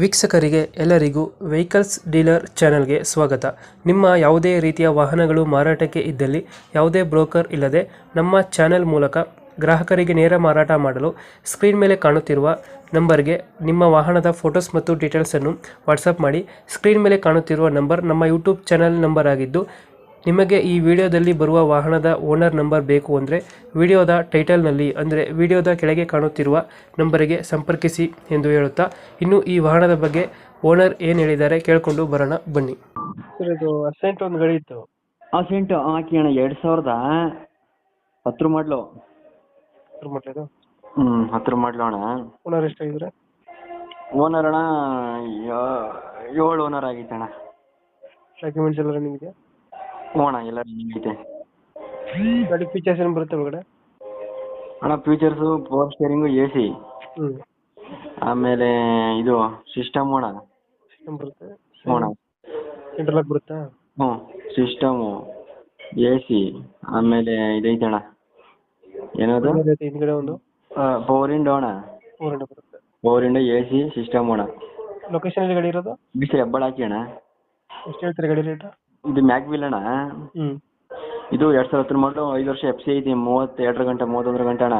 ವೀಕ್ಷಕರಿಗೆ ಎಲ್ಲರಿಗೂ vehicles dealer ಚಾನೆಲ್ಗೆ ಸ್ವಾಗತ. ನಿಮ್ಮ ಯಾವುದೇ ರೀತಿಯ ವಾಹನಗಳು ಮಾರಾಟಕ್ಕೆ ಇದ್ದಲ್ಲಿ ಯಾವುದೇ ಬ್ರೋಕರ್ ಇಲ್ಲದೆ ನಮ್ಮ ಚಾನೆಲ್ ಮೂಲಕ ಗ್ರಾಹಕರಿಗೆ ನೇರ ಮಾರಾಟ ಮಾಡಲು ಸ್ಕ್ರೀನ್ ಮೇಲೆ ಕಾಣುತ್ತಿರುವ ನಂಬರ್ಗೆ ನಿಮ್ಮ ವಾಹನದ ಫೋಟೋಸ್ ಮತ್ತು ಡೀಟೇಲ್ಸನ್ನು ವಾಟ್ಸಪ್ ಮಾಡಿ. ಸ್ಕ್ರೀನ್ ಮೇಲೆ ಕಾಣುತ್ತಿರುವ ನಂಬರ್ ನಮ್ಮ ಯೂಟ್ಯೂಬ್ ಚಾನೆಲ್ ನಂಬರ್ ಆಗಿದ್ದು, ನಿಮಗೆ ಈ ವಿಡಿಯೋದಲ್ಲಿ ಬರುವ ವಾಹನದ ಓನರ್ ನಂಬರ್ ಬೇಕು ಅಂದರೆ ವಿಡಿಯೋದ ಟೈಟಲ್ನಲ್ಲಿ ಅಂದರೆ ವಿಡಿಯೋದ ಕೆಳಗೆ ಕಾಣುತ್ತಿರುವ ನಂಬರಿಗೆ ಸಂಪರ್ಕಿಸಿ ಎಂದು ಹೇಳುತ್ತಾ, ಇನ್ನು ಈ ವಾಹನದ ಬಗ್ಗೆ ಓನರ್ ಏನು ಹೇಳಿದ್ದಾರೆ ಕೇಳಿಕೊಂಡು ಬರೋಣ ಬನ್ನಿ. ಸರ್, ಇದು ಅಸೆಂಟ್ ಒಂದು ಗಾಡಿ ಇತ್ತು. ಅಸೆಂಟ್ ಹಾಕಿ ಅಣ್ಣ 2010 ಮಾಡಲು. ಇದು 10 ಮಾಡಲು ಅಣ್ಣ. ಓನರ್ ಎಷ್ಟಾಗಿದ್ರೆ? ಓನರ್ ಅಣ್ಣ 7 ಓನರ್ ಆಗೈತೆ ಅಣ್ಣ. ಡಾಕ್ಯುಮೆಂಟ್ಸ್ ಎಲ್ಲ ರನ್ನಿಂಗ್ ಇದೆಯಾ? ಅಣ್ಣ ಎಲ್ಲ ರನ್ನಿಂಗ್ ಐತೆ. ಗಾಡಿ ಫೀಚರ್ಸ್ ಏನು ಬರುತ್ತೆ ಒಳಗಡೆ? ಅಣ್ಣ ಫೀಚರ್ಸು ಪವರ್ ಸ್ಟೇರಿಂಗು AC, ಆಮೇಲೆ ಇದು ಸಿಸ್ಟಮ್ ಅಣ್ಣ. ಸಿಸ್ಟಮ್ ಬರುತ್ತೆ, ಅಣ್ಣ ಸೆಂಟ್ರಲ್ ಲಾಕ್ ಬರುತ್ತಾ? ಸಿಸ್ಟಮು AC, ಆಮೇಲೆ ಇದೈತೆ ಅಣ್ಣ, ಏನದು ಹಿಂದ್ಗಡೆ ಒಂದು ಪವರ್ ವಿಂಡೋ ಅಣ್ಣ. ಬರುತ್ತೆ. ಪವರ್ ವಿಂಡೋ AC ಸಿಸ್ಟಮ್ ಅಣ್ಣ. ಲೊಕೇಶನ್ ಎಲ್ಲಿ ಗಾಡಿ ಇರೋದು? ಹೆಬ್ಬಾಳ ಹಾಕಿ ಅಣ್ಣ. ಎಷ್ಟು ಹೇಳ್ತೀರಾ ಗಾಡಿ ರೇಟ್? ಇದು ಮ್ಯಾಗ್ವಿಲ್ ಅಣ್ಣ. ಇದು 2010 ಮಾಡಲು, 5 ವರ್ಷ FC ಐತಿ. 32 ಗಂಟೆ 31 ಗಂಟೆ ಅಣ್ಣ.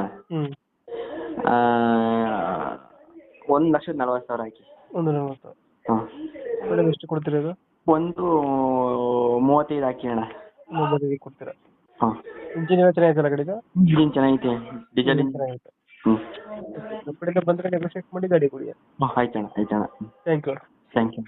1,40,000 ಹಾಕಿ. 1,40,000. ಹಾಂ, ಎಷ್ಟು ಕೊಡ್ತೀರಾ ಇದು? 1,35 ಹಾಕಿ ಅಣ್ಣ. ಮೊಬೈಲಿಗೆ ಕೊಡ್ತೀರಾ? ಹಾಂ. ಇಂಜಿನ್ ಎಲ್ಲ ಚೆನ್ನಾಗಿದೆಯಲ್ಲ ಗಾಡಿದು? ಇಂಜಿನ್ ಚೆನ್ನಾಗೈತೆ, ಡೀಸೆಲ್ ಇಂಜಿನ್. ಚೆನ್ನಾಗೈತೆ. ಹ್ಞೂ, ನಮ್ಮ ಕಡೆಯಿಂದ ಬಂದರೆ ನೆಗೋಷಿಯೇಟ್ ಮಾಡಿ ಗಾಡಿ ಕೊಡಿ. ಆಯ್ತು ಅಣ್ಣ. Thank you. Thank you.